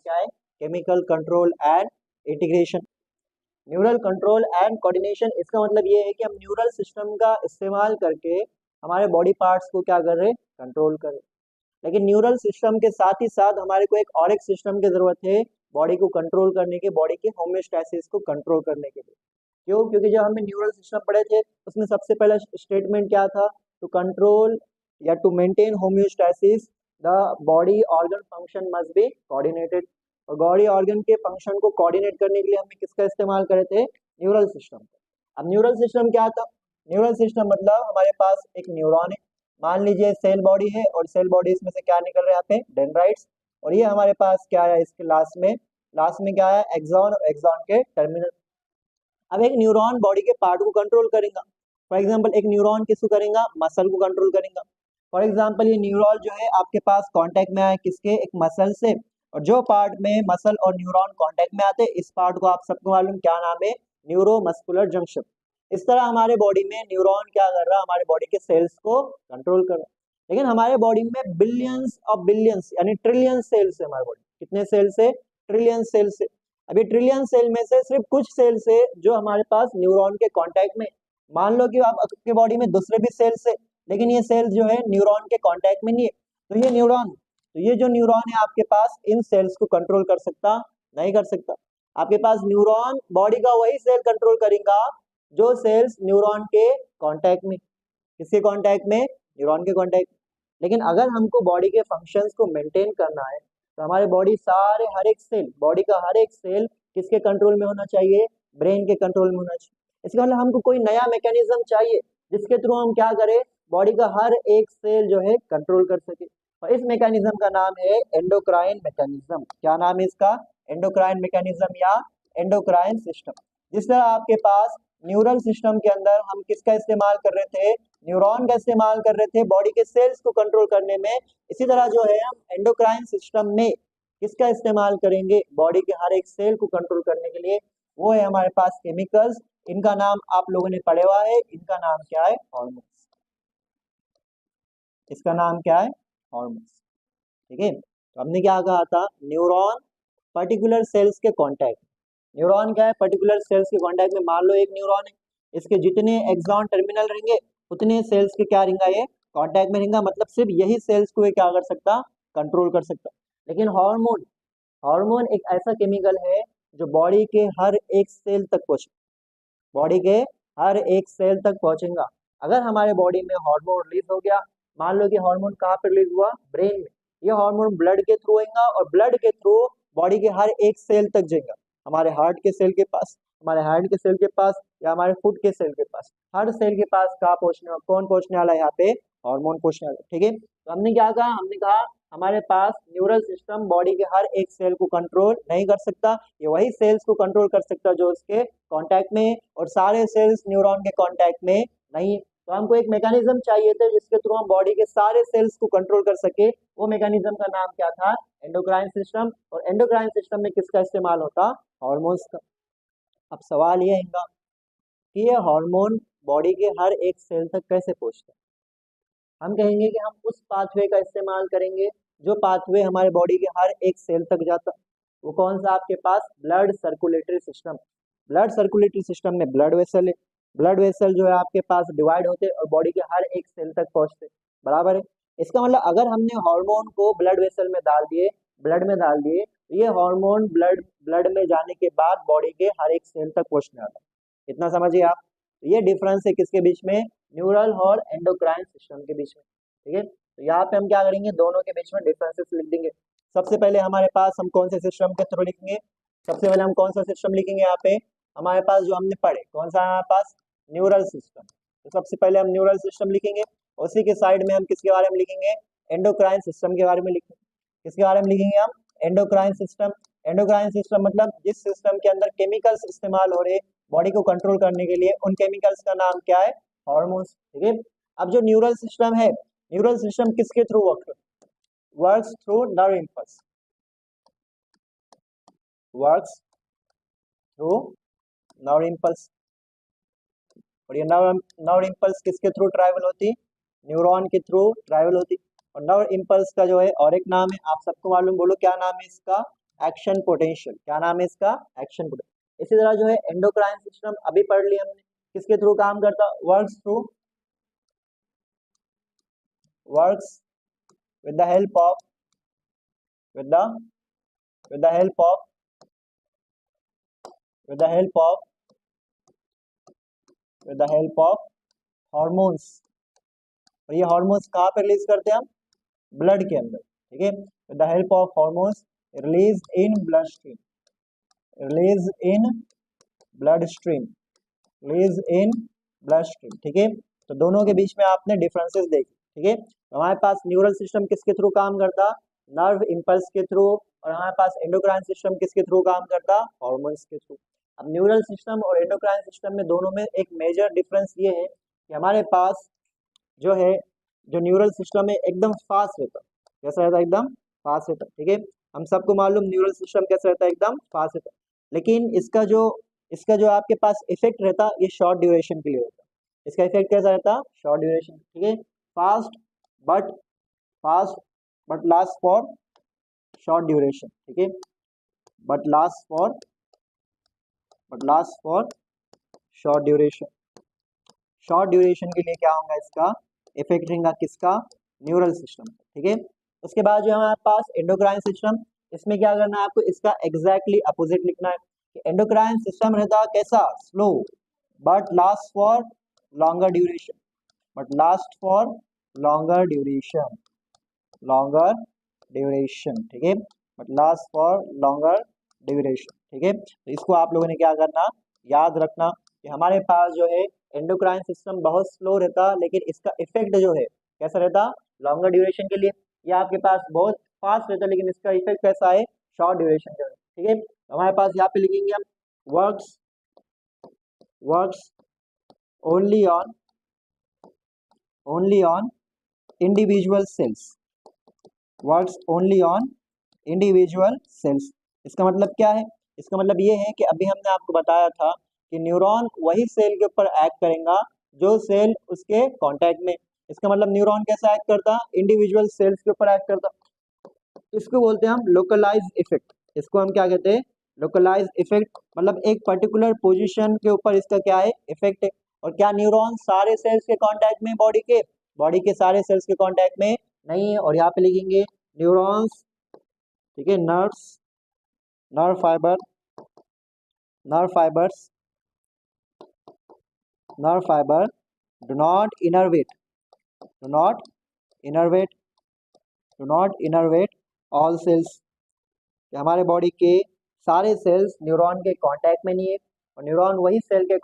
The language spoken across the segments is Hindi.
क्या है, chemical control and integration. Neural control and coordination, इसका मतलब ये है कि हम न्यूरल सिस्टम का इस्तेमाल करके हमारे बॉडी पार्ट्स को क्या कर रहे हैं, कंट्रोल कर रहे हैं। लेकिन न्यूरल सिस्टम के साथ ही साथ हमारे को एक और एक सिस्टम की जरूरत है बॉडी को कंट्रोल करने के, बॉडी के होम्योस्टैसिस को कंट्रोल करने के लिए। क्यों? क्योंकि जब हमने न्यूरल सिस्टम पढ़े थे उसमें सबसे पहला स्टेटमेंट क्या था, टू कंट्रोल या to maintain homeostasis the body organ function must be coordinated. और बॉडी ऑर्गन के फंक्शन को कोऑर्डिनेट करने के लिए हमने किसका इस्तेमाल करे थे, न्यूरल सिस्टम। अब न्यूरल सिस्टम क्या था, न्यूरल सिस्टम मतलब हमारे पास एक न्यूरॉन है, मान लीजिए सेल बॉडी है, और सेल बॉडी इसमें से क्या निकल रहा है यहाँ पे, डेंड्राइट्स, और ये हमारे पास क्या है, इसके लास्ट में क्या है, एक्सॉन, और एक्सॉन के टर्मिनल। अब एक न्यूरॉन बॉडी के पार्ट को कंट्रोल करेगा। फॉर एग्जांपल एक न्यूरॉन किसको करेगा, मसल को कंट्रोल करेगा। फॉर एग्जांपल ये न्यूरॉन जो है आपके पास कांटेक्ट में आए किसके, एक मसल से, और जो पार्ट में मसल और न्यूरॉन कांटेक्ट में आते हैं इस पार्ट को आप सबको मालूम क्या नाम है, न्यूरोमस्कुलर जंक्शन। इस तरह हमारे बॉडी में न्यूरॉन क्या कर रहा है, हमारे बॉडी के सेल्स को कंट्रोल कर रहा है। लेकिन हमारे बॉडी में बिलियंस ऑफ बिलियंस यानी ट्रिलियन सेल्स है हमारे बॉडी। कितने सेल्स है, ट्रिलियन सेल्स है। अभी ट्रिलियन सेल में से सिर्फ कुछ सेल्स है जो हमारे पास न्यूरॉन के कांटेक्ट में। मान लो कि आप आपके बॉडी में दूसरे भी सेल्स है, लेकिन ये सेल्स जो है न्यूरॉन के कांटेक्ट में नहीं है, तो ये जो न्यूरॉन है आपके पास इन सेल्स को कंट्रोल कर सकता, नहीं कर सकता। आपके पास न्यूरॉन बॉडी का वही सेल कंट्रोल करेगा जो सेल्स न्यूरॉन के कांटेक्ट में, किसके कांटेक्ट में, न्यूरॉन के कांटेक्ट। लेकिन अगर हमको बॉडी के फंक्शंस को मेंटेन करना है तो हमारे बॉडी सारे हर एक सेल, बॉडी का हर एक सेल किसके कंट्रोल में होना चाहिए, ब्रेन के कंट्रोल में होना चाहिए। इसका मतलब हमको कोई नया मैकेनिज्म चाहिए जिसके थ्रू हम क्या करें, बॉडी का हर एक सेल जो है कंट्रोल कर सके। और इस मैकेनिज्म का नाम है एंडोक्राइन मैकेनिज्म। क्या नाम है इसका, एंडोक्राइन मैकेनिज्म या एंडोक्राइन सिस्टम। जिस तरह आपके पास न्यूरल सिस्टम के अंदर हम किसका इस्तेमाल कर रहे थे, न्यूरॉन का इस्तेमाल कर रहे थे बॉडी के सेल्स को कंट्रोल करने में, इसी तरह जो है हम एंडोक्राइन सिस्टम में किसका इस्तेमाल करेंगे, बॉडी के हर एक सेल को कंट्रोल करने के लिए। वो है हमारे पास केमिकल्स। इनका नाम आप लोगों ने पढ़ा हुआ है, इनका नाम क्या है, हार्मोन्स। इसका नाम क्या है, हार्मोन्स। ठीक है, तो हमने क्या कहा था, न्यूरॉन पर्टिकुलर सेल्स के कांटेक्ट। न्यूरॉन क्या है, पर्टिकुलर सेल्स के कांटेक्ट में। मान लो एक न्यूरॉन है, इसके जितने एक्सॉन टर्मिनल रहेंगे उतने सेल्स के क्या रहेंगे, ये कांटेक्ट में रहेंगे। मतलब सिर्फ यही सेल्स को ये क्या कर सकता, कंट्रोल कर सकता। लेकिन हार्मोन, हार्मोन एक ऐसा केमिकल है जो बॉडी के हर एक सेल तक पहुंचे, बॉडी के हर एक सेल तक पहुंचेगा। अगर हमारे बॉडी में हार्मोन रिलीज हो गया, मान लो कि हार्मोन कहाँ पर रिलीज हुआ, ब्रेन में, ये हार्मोन ब्लड के थ्रू आएगा और ब्लड के थ्रू बॉडी के हर एक सेल तक जाएगा। हमारे हार्ट के सेल के पास, हमारे हैंड के सेल के पास, या हमारे फुट के सेल के पास, हर सेल के पास कहाँ पहुंचने वाला, कौन पहुंचने वाला है, यहाँ पे हार्मोन पहुंचने वाला। ठीक है, तो हमने क्या कहा, हमने कहा हमारे पास न्यूरल सिस्टम बॉडी के हर एक सेल को कंट्रोल नहीं कर सकता, ये वही सेल्स को कंट्रोल कर सकता जो उसके कांटेक्ट में, और सारे सेल्स न्यूरॉन के कांटेक्ट में नहीं। तो हमको एक मैकेनिज्म चाहिए था जिसके थ्रू हम बॉडी के सारे सेल्स को कंट्रोल कर सके। वो मैकेनिज्म का नाम क्या था, एंडोक्राइन सिस्टम। और एंडोक्राइन सिस्टम में किसका इस्तेमाल होता, हार्मोन्स का। अब सवाल ये है कि ये हार्मोन बॉडी के हर एक सेल तक कैसे पहुंचता है। हम कहेंगे कि हम उस पाथवे का इस्तेमाल करेंगे जो पाथवे हमारे बॉडी के हर एक सेल तक जाता। वो कौन सा, आपके पास blood circulatory system. Blood circulatory system में ब्लड वेसल है, ब्लड वेसल जो है आपके पास डिवाइड होते और बॉडी के हर एक सेल तक पहुंचते, बराबर है। इसका मतलब अगर हमने हार्मोन को ब्लड वेसल में डाल दिए, ब्लड में डाल दिए, तो ये हार्मोन ब्लड में जाने के बाद बॉडी के हर एक सेल तक पहुंचने वाला। इतना समझिए आप। तो ये डिफरेंस है किसके बीच में, न्यूरल और एंडोक्राइन सिस्टम के बीच में। ठीक है, तो यहाँ पे हम क्या करेंगे, दोनों के बीच में डिफरेंसेस लिख देंगे। सबसे पहले हमारे पास हम कौन से सिस्टम के थ्रू लिखेंगे, सबसे पहले हम कौन सा सिस्टम लिखेंगे, यहाँ पे हमारे पास जो हमने पढ़े कौन सा है हमारे पास, न्यूरल सिस्टम। तो सबसे पहले हम न्यूरल सिस्टम लिखेंगे, उसी के साइड में हम किसके बारे में लिखेंगे, एंडोक्राइन सिस्टम के बारे में लिखेंगे। किसके बारे में लिखेंगे हम, एंडोक्राइन सिस्टम। एंडोक्राइन सिस्टम मतलब जिस सिस्टम के अंदर केमिकल्स इस्तेमाल हो रहे बॉडी को कंट्रोल करने के लिए, उन केमिकल्स का नाम क्या है, हार्मोन्स। ठीक है, अब जो न्यूरल सिस्टम है, न्यूरल सिस्टम किसके through works through nerve impulse, works through nerve impulse. और ये नर्व इंपल्स किसके थ्रू ट्रैवल होती, न्यूरॉन के थ्रू ट्रैवल होती। और नर्व इंपल्स का जो है और एक नाम है, आप सबको मालूम, बोलो क्या नाम है इसका, एक्शन पोटेंशियल। क्या नाम है इसका? Action potential. इसी तरह जो है एंडोक्राइन सिस्टम अभी पढ़ लिया हमने, किसके थ्रू काम करता? Works with the help of with the with the help of with the help of with the help of hormones. और ये हॉर्मोन्स कहाँ पे रिलीज करते हैं हम? ब्लड के अंदर, ठीक है। With the help of hormones release in blood stream, release in blood stream, release in blood stream, ठीक है। तो दोनों के बीच में आपने डिफरेंसेस देखे, ठीक है। तो हमारे पास न्यूरल सिस्टम किसके थ्रू काम करता? नर्व इम्पल्स के थ्रू। और हमारे पास एंडोक्राइन सिस्टम किसके थ्रू काम करता? हॉर्मोन्स के थ्रू। अब न्यूरल सिस्टम और एंडोक्राइन सिस्टम में दोनों में एक मेजर डिफरेंस ये है कि हमारे पास जो है जो न्यूरल सिस्टम है एकदम फास्ट रहता है। कैसा रहता है? एकदम फास्ट रहता है, ठीक है। हम सबको मालूम न्यूरल सिस्टम कैसा रहता है? एकदम फास्ट रहता है। लेकिन इसका जो आपके पास इफेक्ट रहता ये शॉर्ट ड्यूरेशन के लिए होता है। इसका इफेक्ट कैसा रहता? शॉर्ट ड्यूरेशन, ठीक है। Fast but last for short duration, ठीक है। But last for short duration. Short duration के लिए क्या होगा? इसका इफेक्ट रहेगा किसका? न्यूरल सिस्टम, ठीक है। उसके बाद जो हमारे पास एंडोक्राइन सिस्टम, इसमें क्या करना है आपको? इसका एग्जैक्टली अपोजिट लिखना है कि एंडोक्राइन सिस्टम रहता कैसा? Slow but last for longer duration, but last for longer duration, ठीक है। But last for longer duration, ठीक है। तो इसको आप लोगों ने क्या करना? याद रखना कि हमारे पास जो है एंडोक्राइन सिस्टम बहुत स्लो रहता, लेकिन इसका इफेक्ट जो है कैसा रहता? लॉन्गर ड्यूरेशन के लिए। ये आपके पास बहुत फास्ट रहता, लेकिन इसका इफेक्ट कैसा है? शॉर्ट ड्यूरेशन का, ठीक है। हमारे पास यहाँ पे लिखेंगे हम works only on individual cells, works only on individual cells. इसका मतलब क्या है? इसका मतलब ये है कि अभी हमने आपको बताया था कि न्यूरॉन वही सेल के ऊपर एक्ट करेगा जो सेल उसके कांटेक्ट में। इसका मतलब न्यूरॉन कैसा एक्ट करता? इंडिविजुअल सेल्स के ऊपर एक्ट करता। इसको बोलते हैं हम लोकलाइज इफेक्ट। इसको हम क्या कहते हैं? Localise effect. मतलब एक पर्टिकुलर पोजीशन के ऊपर इसका क्या है? इफेक्ट है। और क्या न्यूरॉन सारे सेल्स के कांटेक्ट में? बॉडी के सारे सेल्स के कांटेक्ट में नहीं है। और यहाँ पे लिखेंगे न्यूरॉन्स, ठीक है। Nerve fibre do not innervate all cells. हमारे बॉडी के सारे सेल्स न्यूरॉन के कांटेक्ट में नहीं है, और न्यूरॉन वही सेल के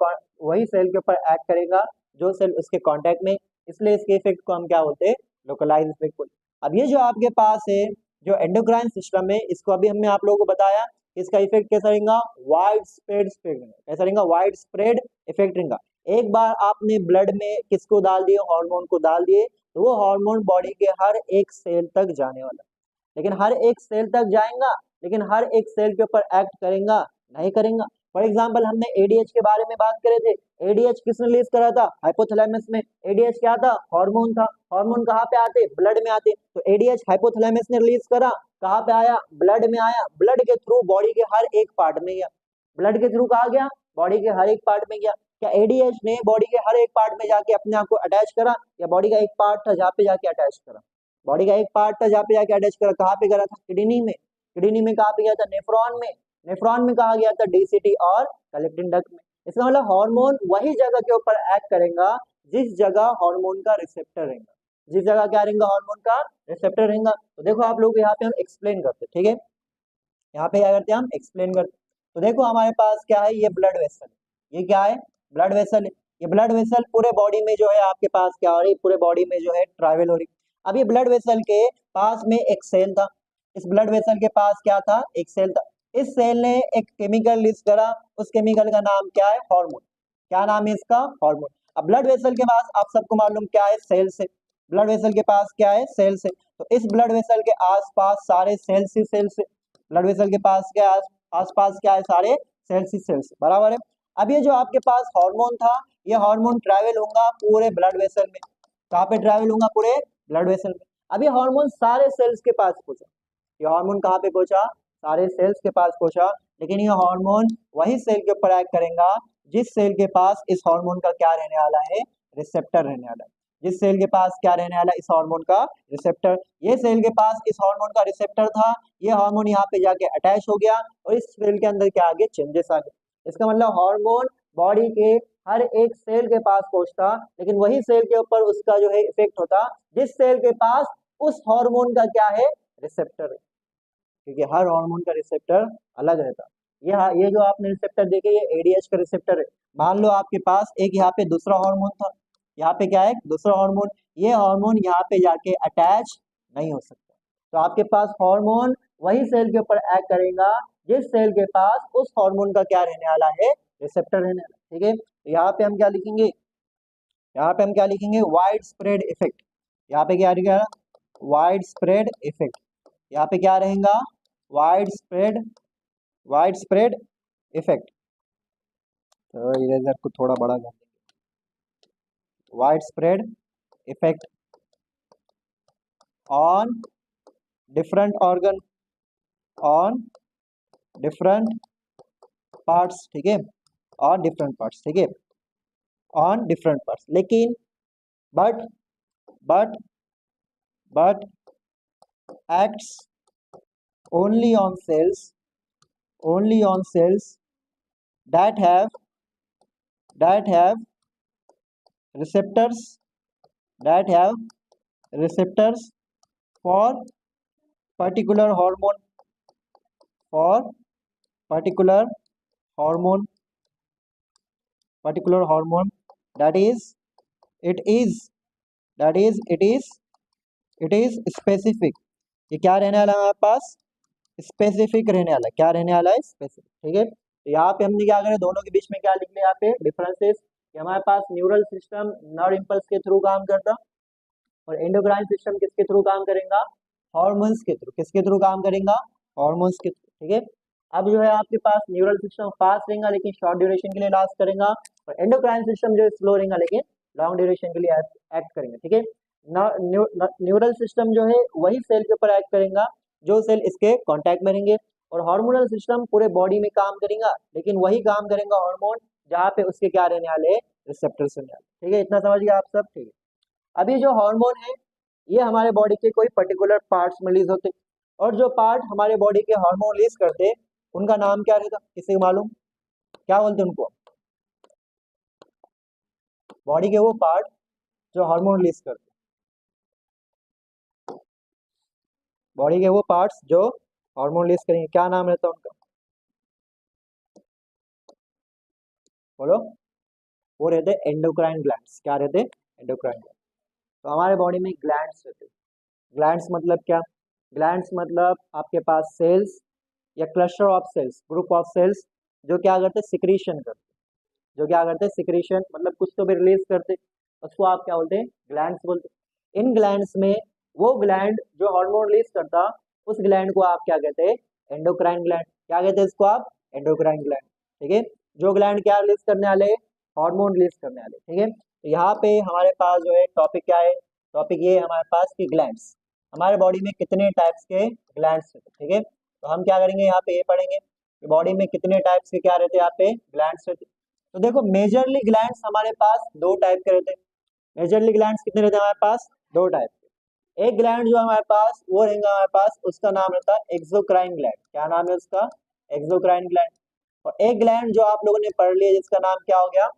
ऊपर एक्ट करेगा जो सेल उसके कांटेक्ट में। इसलिए इसके इफेक्ट को हम क्या बोलते हैं? लोकलाइज इफेक्ट बोलते हैं। अब ये जो आपके पास है जो एंडोक्राइन सिस्टम है, इसको अभी हमने आप लोगों को बताया, इसका इफेक्ट कैसा रहेगा? वाइड स्प्रेड कैसा रहेगा? वाइड स्प्रेड इफेक्ट रहेगा। एक बार आपने ब्लड में किसको डाल दिए? हार्मोन को डाल दिए, तो वो हार्मोन बॉडी के हर एक सेल तक जाने वाला। लेकिन हर एक सेल तक जाएगा, लेकिन हर एक सेल के ऊपर एक्ट करेगा? नहीं करेगा। फॉर एग्जाम्पल हमने एडीएच के बारे में बात करे थे। एडीएच किसने रिलीज करा था? हाइपोथैलेमस में। एडीएच क्या था? हार्मोन था। हार्मोन कहाँ पे आते? ब्लड में आते। तो एडीएच हाइपोथैलेमस ने रिलीज करा, कहाँ पे आया? ब्लड में आया। ब्लड के थ्रू बॉडी के हर एक पार्ट में गया। ब्लड के थ्रू कहाँ गया? बॉडी के हर एक पार्ट में गया। क्या एडीएच ने बॉडी के हर एक पार्ट में जाके अपने आप को अटैच करा, या बॉडी का एक पार्ट था जहाँ पे जाके अटैच करा? बॉडी का एक पार्ट था जहाँ पे जाके अटैच करा। कहाँ पे करा था? किडनी में। किडनी में कहाँ पे गया था? नेफ्रॉन में। नेफ्रॉन में कहा गया था? डीसीटी और कलेक्टिंग डक्ट में। इसका मतलब हार्मोन वही जगह के ऊपर एक्ट करेगा जिस जगह हार्मोन का रिसेप्टर रहेगा, जिस जगह क्या रहेगा? हार्मोन का रिसेप्टर रहेगा। तो देखो आप लोग यहाँ पे हम एक्सप्लेन करते हैं, ठीक है। यहाँ पे क्या करते हैं? हम एक्सप्लेन करते हैं। तो देखो हमारे पास क्या है? ये ब्लड वेसल, ये क्या है? ब्लड वेसल है। ये ब्लड वेसल पूरे बॉडी में जो है आपके पास क्या हो रही? पूरे बॉडी में जो है ट्रैवल हो रही। अब ये ब्लड वेसल के पास में एक सेल था। इस ब्लड वेसल के पास क्या था? एक सेल था। इस सेल ने एक केमिकल रिलीज करा। उस केमिकल का नाम क्या है? हार्मोन। क्या नाम है इसका? हार्मोन। अब ब्लड वेसल के पास आप सबको मालूम क्या है? सेल्स है। ब्लड वेसल के पास क्या है? सेल्स है। तो इस ब्लड वेसल के आसपास सारे सेल्स ही सेल्स है। ब्लड वेसल के पास क्या आसपास क्या है? सारे सेल्स ही सेल्स, बराबर है। अब ये जो आपके पास हार्मोन था, ये हार्मोन ट्रैवल होगा पूरे ब्लड वेसल में। कहाँ पे ट्रैवल होगा? पूरे ब्लड वेसल में। अब ये हार्मोन सारे सेल्स के पास पहुंचा। ये हार्मोन कहाँ पे पहुंचा? सारे सेल्स के पास पहुंचा, लेकिन ये हार्मोन वही सेल के ऊपर एक्ट करेगा जिस सेल के पास इस हार्मोन का क्या रहने वाला है, रिसेप्टर रहने वाला है। जिस सेल के पास क्या रहने वाला है, इस हार्मोन का रिसेप्टर। ये सेल के पास इस हार्मोन का रिसेप्टर था, ये हार्मोन यहाँ पे जाके अटैच हो गया और इस सेल के अंदर क्या आ गया, चेंजेस आ गए। इसका मतलब हार्मोन बॉडी के हर एक सेल के पास पहुंचता, लेकिन वही सेल के ऊपर उसका जो है इफेक्ट होता जिस सेल के पास उस हार्मोन का क्या है, रिसेप्टर है, क्योंकि हर हार्मोन का रिसेप्टर अलग रहता। ये जो आपने रिसेप्टर देखे, ये एडीएच का रिसेप्टर है। मान लो आपके पास एक यहाँ पे दूसरा हार्मोन था, यहाँ पे क्या है, दूसरा हार्मोन, ये हार्मोन यहाँ पे जाके अटैच नहीं हो सकता। तो आपके पास हार्मोन वही सेल के ऊपर एक्ट करेगा जिस सेल के पास उस हार्मोन का क्या रहने वाला है, रिसेप्टर रहने वाला। ठीक है, तो यहाँ पे हम क्या लिखेंगे, यहाँ पे हम क्या लिखेंगे, वाइड स्प्रेड इफेक्ट। यहाँ पे क्या रहेगा, वाइड स्प्रेड इफेक्ट। यहाँ पे क्या रहेगा, वाइड स्प्रेड इफेक्ट। तो इरेजर को थोड़ा बड़ा कर देंगे। Wide spread effect on different organ, on different parts. ठीक है, ऑन डिफरेंट पार्ट्स। ठीक है, ऑन डिफरेंट पार्ट्स। लेकिन but acts only on cells that have receptors for particular hormone, for particular hormone that is it is specific। ये क्या रहने वाला है हमारे पास, स्पेसिफिक रहने वाला है। क्या रहने वाला है, स्पेसिफिक। ठीक है, तो यहाँ पे हमने क्या करें, दोनों के बीच में क्या लिख लिया, यहाँ पे डिफरेंसेस। हमारे पास न्यूरल सिस्टम नर्व इंपल्स के थ्रू काम करता और एंडोक्राइन सिस्टम किसके थ्रू काम करेगा, हार्मोन्स के थ्रू। किसके थ्रू काम करेगा, हार्मोन्स के थ्रू। ठीक है, अब जो है आपके पास न्यूरल सिस्टम फास्ट रहेगा लेकिन शॉर्ट ड्यूरेशन के लिए लास्ट करेगा, और एंडोक्राइन सिस्टम जो है स्लो रहेगा लेकिन लॉन्ग ड्यूरेशन के लिए एक्ट करेंगे। ठीक है, न्यूरल सिस्टम जो है वही सेल के ऊपर एक्ट करेगा जो सेल इसके कांटेक्ट में रहेंगे, और हार्मोनल सिस्टम पूरे बॉडी में काम करेगा, लेकिन वही काम करेगा हार्मोन जहाँ पे उसके क्या रहने वाले, रिसेप्टर्स रहने वाले। ठीक है, इतना समझ गया आप सब। ठीक है, अभी जो हार्मोन है ये हमारे बॉडी के कोई पर्टिकुलर पार्ट्स में रिलीज होते, और जो पार्ट हमारे बॉडी के हार्मोन रिलीज करते उनका नाम क्या रहता, किसी को मालूम, क्या बोलते उनको, बॉडी के वो पार्ट जो हार्मोन रिलीज करते, बॉडी के वो पार्ट्स जो हार्मोन रिलीज करेंगे, क्या नाम रहता है उनका, बोलो। वो रहते एंडोक्राइन ग्लैंड्स। क्या रहते, एंडोक्राइन ग्लैंड। तो हमारे बॉडी में ग्लैंड्स रहते। ग्लैंड्स मतलब क्या, ग्लैंड्स मतलब आपके पास सेल्स या cluster of cells, group of cells जो क्या करते, सिक्रीशन करते, जो क्या करते, सिक्रीशन मतलब कुछ तो भी रिलीज करते, उसको आप क्या बोलते हैं, ग्लैंड्स बोलते हैं। इन ग्लैंड्स में वो ग्लैंड जो हार्मोन रिलीज करता उस ग्लैंड को आप क्या कहते हैं, एंडोक्राइन ग्लैंड। क्या कहते हैं इसको आप, एंडोक्राइन ग्लैंड। ठीक है, जो ग्लैंड क्या रिलीज करने वाले, हार्मोन रिलीज करने वाले। ठीक है, तो यहाँ पे हमारे पास जो है टॉपिक क्या है, टॉपिक ये है हमारे पास कि ग्लैंड्स, हमारे बॉडी में कितने टाइप्स के ग्लैंड्स रहते। ठीक है, तो हम क्या करेंगे, यहाँ पे ये पढ़ेंगे कि बॉडी में कितने टाइप्स के क्या रहते हैं, यहाँ पे ग्लैंड्स रहते। तो देखो मेजरली ग्लैंड्स हमारे पास दो टाइप के रहते हैं। मेजरली ग्लैंड्स कितने रहते हैं हमारे पास, दो टाइप के। एक ग्लैंड जो हमारे पास वो रहेगा हमारे पास, उसका नाम रहता है एक्सोक्राइन ग्लैंड। क्या नाम है उसका, एक्सोक्राइन ग्लैंड। और एक ग्लैंड जो आप लोगों ने पढ़ लिया जिसका नाम क्या हो गया,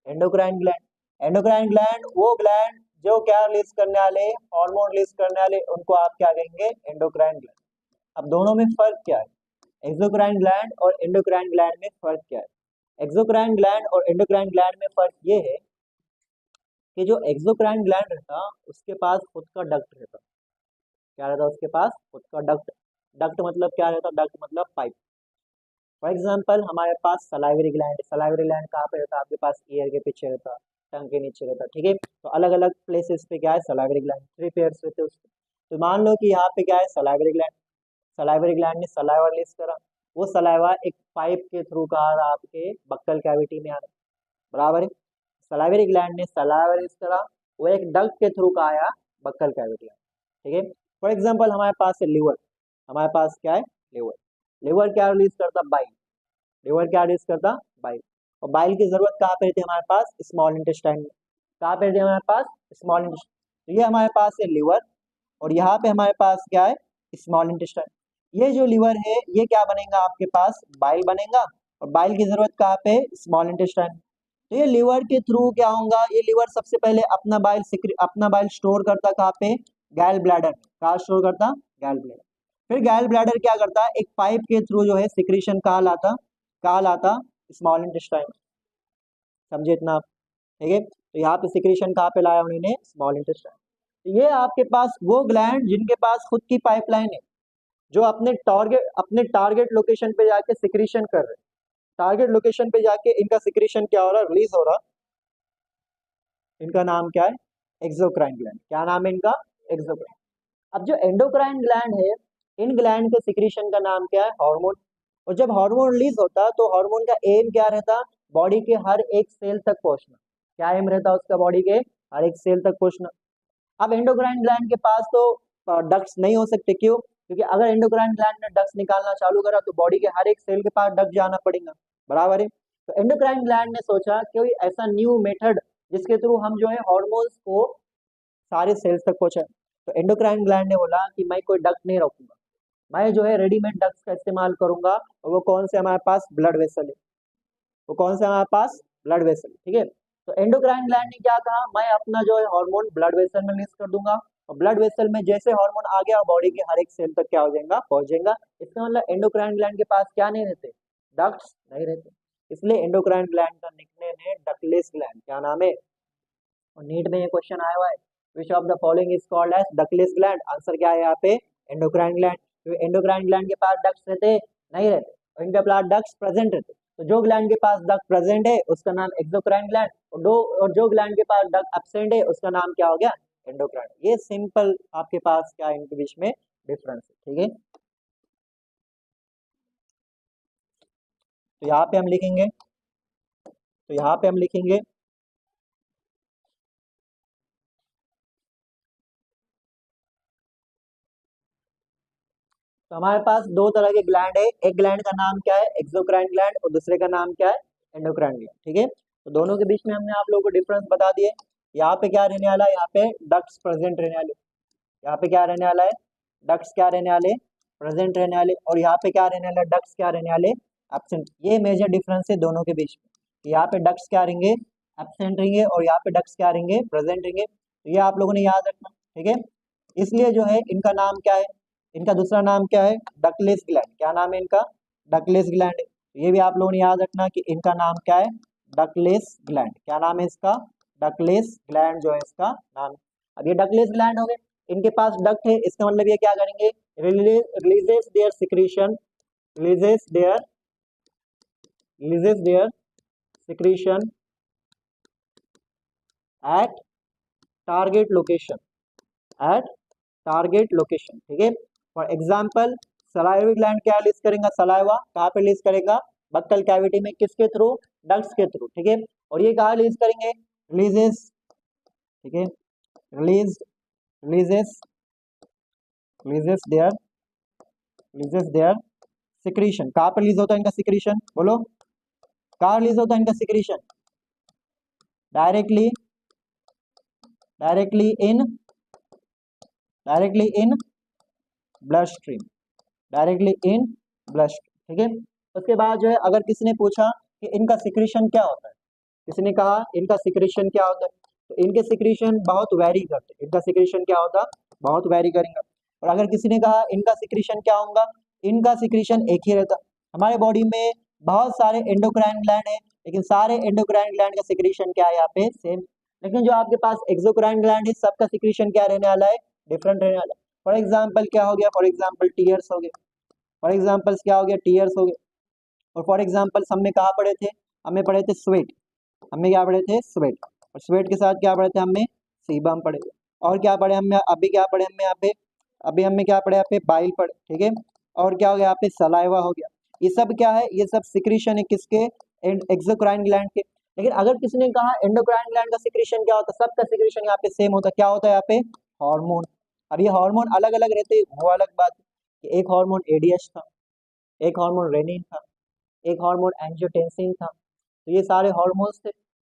एंडोक्राइन ग्लैंड। एंडोक्राइन ग्लैंड वो ग्लैंड जो क्या रिलीज करने वाले, हार्मोन रिलीज करने वाले, उनको आप क्या कहेंगे, एंडोक्राइन ग्लैंड। अब दोनों में फर्क क्या है, एक्सोक्राइन ग्लैंड और एंडोक्राइन ग्लैंड में फर्क क्या है। एक्सोक्राइन ग्लैंड और एंडोक्राइन ग्लैंड में फर्क ये है कि जो एक्सोक्राइन ग्लैंड रहता उसके पास खुद का डक्ट रहता। क्या रहता उसके पास, खुद का डक्ट। डक्ट मतलब क्या रहता, डक्ट मतलब पाइप। फॉर एग्जाम्पल हमारे पास सलाइवरी ग्लैंड, सलाइवरी ग्लैंड कहाँ पे रहता है, आपके पास ईयर के पीछे रहता, टंग के नीचे रहता। ठीक है, तो अलग अलग प्लेसेस पे क्या है, सलाइवरी ग्लैंड, 3 पेयर्स रहते हैं उसके। तो मान लो कि यहाँ पे क्या है, सलाइवरी ग्लैंड। सलाइवरी ग्लैंड ने सलाइवा रिलीज करा, वो सलाइवा एक पाइप के थ्रू कहा रहा आपके बक्कल कैविटी में आ रहा, बराबर है। सलाइवरी ग्लैंड ने सलाइवा रिलीज करा, वो एक डक्ट के थ्रू का आया बक्कल कैविटी में। ठीक है, फॉर एग्जाम्पल हमारे पास है लिवर, हमारे पास क्या है, लिवर। लिवर क्या रिलीज करता, बाइल। लिवर क्या रिलीज करता, बाइल। और बाइल की जरूरत कहाँ पे रहती है हमारे पास, स्मॉल इंटेस्टाइन में। कहाँ पे रहती है हमारे पास, स्मॉल इंटेस्टाइन। तो ये हमारे पास है लिवर, और यहाँ पे हमारे पास क्या है, स्मॉल इंटेस्टाइन। ये जो लिवर है ये क्या बनेगा आपके पास, बाइल बनेगा, और बाइल की जरूरत कहाँ पे, स्मॉल इंटेस्टाइन। तो ये लिवर के थ्रू क्या होगा, ये लिवर सबसे पहले अपना बाइल स्टोर करता कहाँ पे, गैल ब्लैडर में। कहाँ स्टोर करता, गैल ब्लैडर। फिर गैल ब्लैडर क्या करता है, एक पाइप के थ्रू जो है सिक्रीशन कहाँ लाता, स्मॉल इंटेस्टाइन। समझे इतना आप? ठीक है, तो यहाँ पे सिक्रीशन कहाँ पे लाया उन्होंने, स्मॉल इंटेस्टाइन। तो ये आपके पास वो ग्लैंड जिनके पास खुद की पाइपलाइन है, जो अपने टारगेट लोकेशन पे जाके सिक्रीशन कर रहे हैं। टारगेट लोकेशन पे जाके इनका सिक्रीशन क्या हो रहा है, रिलीज हो रहा। इनका नाम क्या है, एक्सोक्राइन ग्लैंड। क्या नाम है इनका, एक्सोक्राइन। अब जो एंडोक्राइन ग्लैंड है, इन ग्लैंड के सिक्रीशन का नाम क्या है, हार्मोन। और जब हार्मोन रिलीज होता तो हार्मोन का एम क्या रहता, बॉडी के हर एक सेल तक पहुंचना। क्या एम रहता उसका, बॉडी के हर एक सेल तक पहुंचना। अब एंडोक्राइन ग्लैंड के पास तो डक्ट्स नहीं हो सकते, क्यों, क्योंकि अगर एंडोक्राइन ग्लैंड ने डक्ट्स निकालना चालू करा तो बॉडी के हर एक सेल के पास डक्ट जाना पड़ेगा, बराबर है। तो एंडोक्राइन ग्लैंड ने सोचा कोई ऐसा न्यू मेथड जिसके थ्रू हम जो है हार्मोन्स को सारे सेल्स तक पहुंचाए। तो एंडोक्राइन ग्लैंड ने बोला कि मैं कोई डक्ट नहीं रखूंगा, मैं जो है रेडीमेड डक्ट्स का इस्तेमाल करूंगा। और वो कौन से, हमारे पास ब्लड वेसल है। वो कौन सा हमारे पास, ब्लड वेसल। ठीक है, तो एंडोक्राइन ग्लैंड ने क्या कहा, मैं अपना जो है हार्मोन ब्लड वेसल में रिलीज कर दूंगा, और ब्लड वेसल में जैसे हार्मोन आ गया बॉडी के हर एक सेल तक क्या हो जाएगा, पहुंच जाएगा। इसका मतलब एंडोक्राइन ग्लैंड के पास क्या नहीं रहते, डक्ट्स नहीं रहते। इसलिए एंडोक्राइन ग्लैंड का निकनेम है डक्टलेस ग्लैंड। क्या नाम है, और नीट में ये क्वेश्चन आया हुआ है, which of the following is called as ductless gland. Answer क्या है यहाँ पे, एंडोक्राइन ग्लैंड। क्योंकि एंडोक्राइन ग्लैंड के पास डक्ट्स रहते नहीं रहते, और इनके पास डक्ट्स प्रेजेंट रहते। तो जो ग्लैंड के पास डक्ट प्रेजेंट है उसका नाम एक्सोक्राइन ग्लैंड, और जो ग्लैंड के पास डक्ट एब्सेंट है उसका नाम क्या हो गया, एंडोक्राइन। ये सिंपल आपके पास क्या इनके बीच में डिफरेंस है। ठीक है, तो यहाँ पे हम लिखेंगे, तो हमारे पास दो तरह के ग्लैंड है। एक ग्लैंड का नाम क्या है, एक्सोक्राइन ग्लैंड, और दूसरे का नाम क्या है, एंडोक्राइन ग्लैंड। ठीक है, तो दोनों के बीच में हमने आप लोगों को डिफरेंस बता दिए। यहाँ पे क्या रहने वाला है, यहाँ पे डक्ट्स प्रेजेंट रहने वाले। यहाँ पे क्या रहने वाला है, डक्ट्स क्या रहने वाले, प्रेजेंट रहने वाले। और यहाँ पे क्या रहने वाला, डक्ट्स क्या रहने वाले, एब्सेंट। ये मेजर डिफरेंस है दोनों के बीच में। यहाँ पे डक्ट्स क्या रहेंगे, एब्सेंट रहेंगे, और यहाँ पे डक्ट्स क्या रहेंगे, प्रेजेंट रहेंगे। तो ये आप लोगों ने याद रखना। ठीक है, इसलिए जो है इनका नाम क्या है, इनका दूसरा नाम क्या है, डकलेस ग्लैंड। क्या नाम है इनका, डकलेस ग्लैंड। ये भी आप लोगों ने याद रखना कि इनका नाम क्या है, डकलेस ग्लैंड। क्या नाम है इसका, डकलेस ग्लैंड जो है इसका नाम। अब ये डकलेस ग्लैंड हो गए, इनके पास डक्ट है, इसका मतलब ये क्या करेंगे, releases their secretion, releases their secretion at target location, at target location. ठीक है, फॉर एग्जाम्पल सलाइवरी ग्लैंड क्या रिलीज करेगा, सलाइवा कहाँ पे रिलीज करेगा, बक्कल कैविटी में, किसके थ्रू, डक्ट्स के थ्रू। ठीक है, और ये कहाँ रिलीज करेंगे, रिलीजेस। ठीक है, रिलीज रिलीजेस देयर सिक्रीशन। कहाँ पे रिलीज होता है इनका सिक्रीशन, बोलो, कहाँ रिलीज होता है इनका secretion, directly in blood stream, directly in blood stream. ठीक है, उसके बाद जो है अगर किसी ने पूछा कि इनका सिक्रीशन क्या होता है, किसी ने कहा इनका सिक्रीशन क्या होता है, तो इनके सिक्रीशन बहुत वैरी करते हैं। इनका सिक्रीशन क्या होता, बहुत वैरी करेंगे। और अगर किसी ने कहा इनका सिक्रीशन क्या होगा, इनका सिक्रीशन एक ही रहता। हमारे बॉडी में बहुत सारे एंडोक्राइन ग्लैंड है, लेकिन सारे एंडोक्राइन ग्लैंड का सिक्रीशन क्या है, यहाँ पे सेम। लेकिन जो आपके पास एक्सोक्राइन ग्लैंड है, सबका सिक्रीशन क्या रहने वाला है, डिफरेंट रहने वाला है। फॉर एग्जाम्पल क्या हो गया, फॉर एग्जाम्पल टीयर्स हो गए, फॉर एग्जाम्पल्स क्या हो गया, टीयर्स हो गए। और फॉर एग्जाम्पल्स हमने कहाँ पढ़े थे, हमें पढ़े थे स्वेट, हमने क्या पढ़े थे, स्वेट। और स्वेट के साथ क्या पढ़े थे हमने, सीबम पढ़े। और क्या पढ़े हमने, अभी क्या पढ़े हमने यहाँ पे, अभी हमने क्या पढ़े यहाँ पे, बाइल पढ़े। ठीक है, और क्या हो गया यहाँ पे, सलाइवा हो गया। ये सब क्या है, ये सब सिक्रीशन है किसके, एक्सोक्राइन ग्लैंड के। लेकिन अगर किसी ने कहा एंडोक्राइन ग्लैंड का सिक्रीशन क्या होता है, सबका सिक्रीशन यहाँ पे सेम होता है। क्या होता है यहाँ पे, हार्मोन। अब ये हार्मोन अलग अलग रहते, वो अलग बात है कि एक हार्मोन एडीएच था, एक हार्मोन रेनिन था, एक हार्मोन एंजियोटेंसिन था। तो ये सारे हार्मोन्स थे।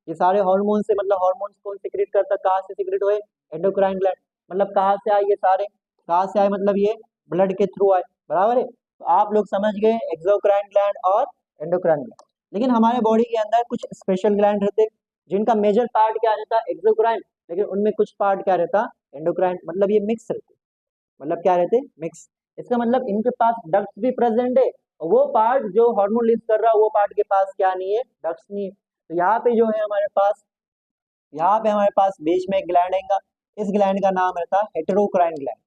ये सारे हार्मोन से मतलब हार्मोन्स कौन सिक्रेट करता, कहाँ से सिक्रेट हुए, एंडोक्राइन ग्लैंड। मतलब कहाँ से आए ये सारे, कहाँ से आए मतलब ये ब्लड के थ्रू आए, बराबर है। तो आप लोग समझ गए एक्सोक्राइन ग्लैंड और एंडोक्राइन ग्लैंड। लेकिन हमारे बॉडी के अंदर कुछ स्पेशल ग्लैंड रहते जिनका मेजर पार्ट क्या रहता एक्सोक्राइन, लेकिन उनमें कुछ पार्ट क्या रहता एंडोक्राइन। मतलब ये मिक्स रहते, मतलब क्या रहते मिक्स। इसका मतलब इनके पास डक्ट्स भी प्रेजेंट है, और वो पार्ट जो हार्मोन रिलीज कर रहा है वो पार्ट के पास क्या नहीं है, डक्ट्स नहीं है। तो यहाँ पे जो है हमारे पास, यहाँ पे हमारे पास बीच में एक ग्लैंड आएगा। इस ग्लैंड का नाम रहता है हेटेरोक्राइन ग्लैंड।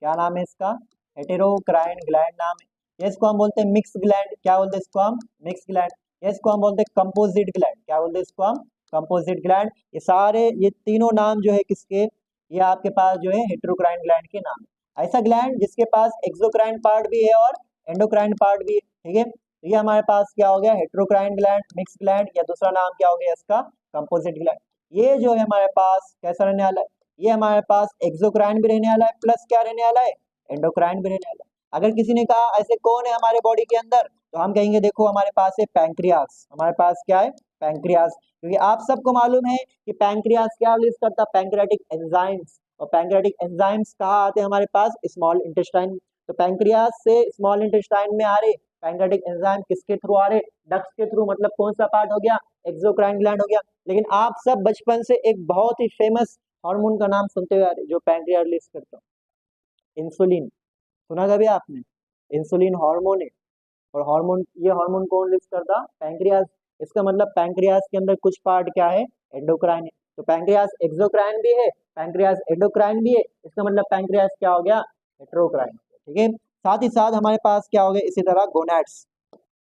क्या नाम है इसका, हेटेरोक्राइन ग्लैंड नाम है। इसको हम बोलते हैं मिक्स ग्लैंड। क्या बोलते हैं इसको हम, मिक्स ग्लैंड। इसको हम बोलते हैं कंपोजिट ग्लैंड। क्या बोलते हैं इसको हम, कंपोजिट ग्लैंड। ये सारे ये तीनों नाम जो है किसके, ये आपके पास जो है हेटेरोक्राइन ग्लैंड के नाम है। ऐसा ग्लैंड जिसके पास एक्सोक्राइन पार्ट भी है और एंडोक्राइन पार्ट भी है, ठीक है। तो ये हमारे पास क्या हो गया, हेटेरोक्राइन ग्लैंड, मिक्स ग्लैंड, या दूसरा नाम क्या हो गया इसका, कंपोजिट ग्लैंड। ये जो है हमारे पास कैसा रहने वाला है, ये हमारे पास एक्सोक्राइन भी रहने वाला है, प्लस क्या रहने वाला है, एंडोक्राइन भी रहने वाला है। अगर किसी ने कहा ऐसे कौन है हमारे बॉडी के अंदर, तो हम कहेंगे देखो हमारे पास है पैंक्रियास। हमारे पास क्या है, पैंक्रियास। क्योंकि आप सबको मालूम है कि पैंक्रियास क्या रिलीज करता है, पैंक्रियाटिक एंजाइम्स। और पैंक्रियाटिक एंजाइम्स कहाँ आते हैं हमारे पास, स्मॉल इंटेस्टाइन। तो पैंक्रियास से स्मॉल इंटेस्टाइन में आ रहे पैंक्रियाटिक एंजाइम किसके थ्रू आ रहे, डक्ट्स के थ्रू। मतलब कौन सा पार्ट हो गया, एक्सोक्राइन ग्लैंड हो गया। लेकिन आप सब बचपन से एक बहुत ही फेमस हार्मोन का नाम सुनते हुए आ रहे जो पैंक्रियास रिलीज करता है, इंसुलिन। सुना कभी आपने, इंसुलिन हार्मोन है। और हार्मोन, ये हार्मोन कौन रिलीज करता, पैंक्रियास। इसका मतलब पैंक्रियास के अंदर कुछ पार्ट क्या है, एंडोक्राइन है। तो पैंक्रियास एक्सोक्राइन भी है, पैंक्रियास एंडोक्राइन भी है। इसका मतलब पैंक्रियास क्या हो गया, हेटेरोक्राइन, ठीक है। साथ ही साथ हमारे पास क्या हो गया इसी तरह गोनैड्स।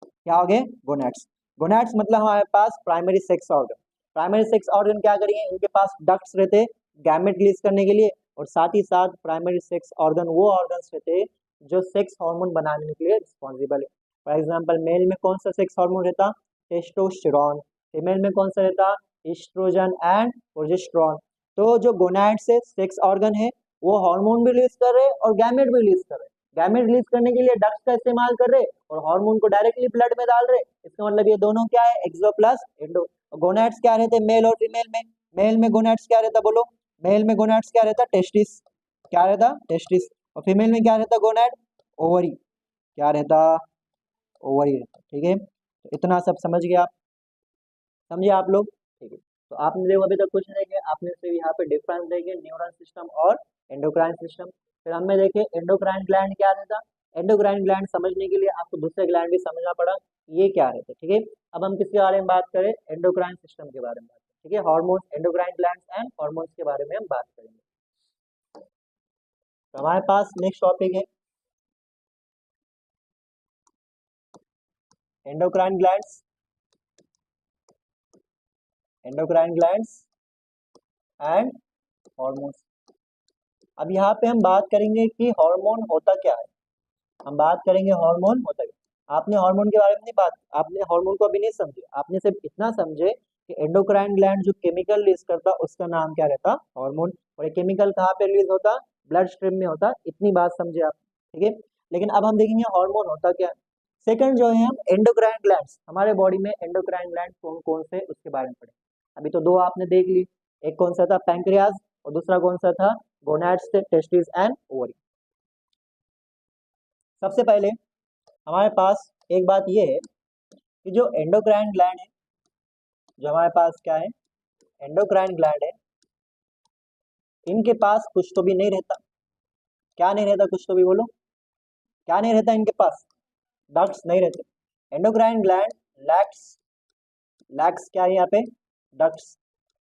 क्या हो गए, गोनैड्स। गोनैड्स मतलब हमारे पास primary sex organ. Primary sex organ क्या करेंगे, इनके पास डक्ट्स रहते गैमेट रिलीज करने के लिए। और साथ ही साथ प्राइमरी सेक्स ऑर्गन वो ऑर्गन्स रहते जो सेक्स हार्मोन बनाने के लिए रिस्पॉन्सिबल है। फॉर एग्जाम्पल मेल में कौन सा सेक्स हार्मोन रहता, टेस्टोस्टेरॉन। फीमेल में कौन सा रहता, ईस्ट्रोजन एंड प्रोजेस्टेरॉन। तो जो गोनैड्स है सेक्स ऑर्गन है, वो हार्मोन भी रिलीज कर रहे और गैमेट भी रिलीज कर रहे। गैमेट रिलीज करने के लिए डक्ट्स का इस्तेमाल कर रहे और हार्मोन को डायरेक्टली ब्लड में डाल रहे। इसका मतलब ये दोनों क्या है, एक्सो प्लस एंडो। गोनैड्स क्या रहते मेल और फीमेल में, मेल में गोनैड्स क्या रहता बोलो, मेल में गोनैड्स क्या रहता, टेस्टिस। क्या रहता, टेस्टिस। और फीमेल में क्या रहता गोनैड, ओवरी। क्या रहता, ओवरी रहता, ठीक है। तो इतना सब समझ गए आप, समझे आप लोग, ठीक है। तो आपने देखो अभी तक कुछ नहीं किया, आपने सिर्फ यहाँ पे डिफरेंस देखे न्यूरल सिस्टम और एंडोक्राइन सिस्टम। फिर हमने देखे एंडोक्राइन ग्लैंड क्या रहता। एंडोक्राइन ग्लैंड समझने के लिए आपको दूसरे ग्लैंड भी समझना पड़ा, ये क्या रहते, ठीक है। अब हम किसके बारे में बात करें, एंडोक्राइन सिस्टम के बारे में बात करें, ठीक है। Hormones, endocrine glands and hormones के बारे में हम बात करेंगे। तो हमारे पास नेक्स्ट टॉपिक है endocrine glands, endocrine glands and hormones. अब यहाँ पे हम बात करेंगे कि हार्मोन होता क्या है। हम बात करेंगे हार्मोन होता क्या। आपने हार्मोन के बारे में नहीं बात, आपने हार्मोन को अभी नहीं समझे, आपने सिर्फ इतना समझे कि एंडोक्राइन ग्लैंड जो केमिकल रिलीज करता उसका नाम क्या रहता, हार्मोन। और ये केमिकल कहाँ पे रिलीज होता, ब्लड स्ट्रीम में होता, इतनी बात समझे आप, ठीक है। लेकिन अब हम देखेंगे हार्मोन होता क्या है। सेकंड जो है हम एंडोक्राइन ग्लैंड्स, हमारे बॉडी में एंडोक्राइन ग्लैंड कौन कौन से उसके बारे में पढ़े। अभी तो दो आपने देख ली, एक कौन सा था पैंक्रियाज और दूसरा कौन सा था गोनैड्स थे, टेस्टिस एंड ओवरी। सबसे पहले हमारे पास एक बात ये है कि जो एंडोक्राइन ग्लैंड है, जो हमारे पास क्या है एंडोक्राइन ग्लैंड है, इनके पास कुछ तो भी नहीं रहता। क्या नहीं रहता, कुछ तो भी बोलो, क्या नहीं रहता इनके पास, डक्ट्स नहीं रहते। एंडोक्राइन ग्लैंड लैक्स, लैक्स क्या है यहाँ पे, डक्ट्स।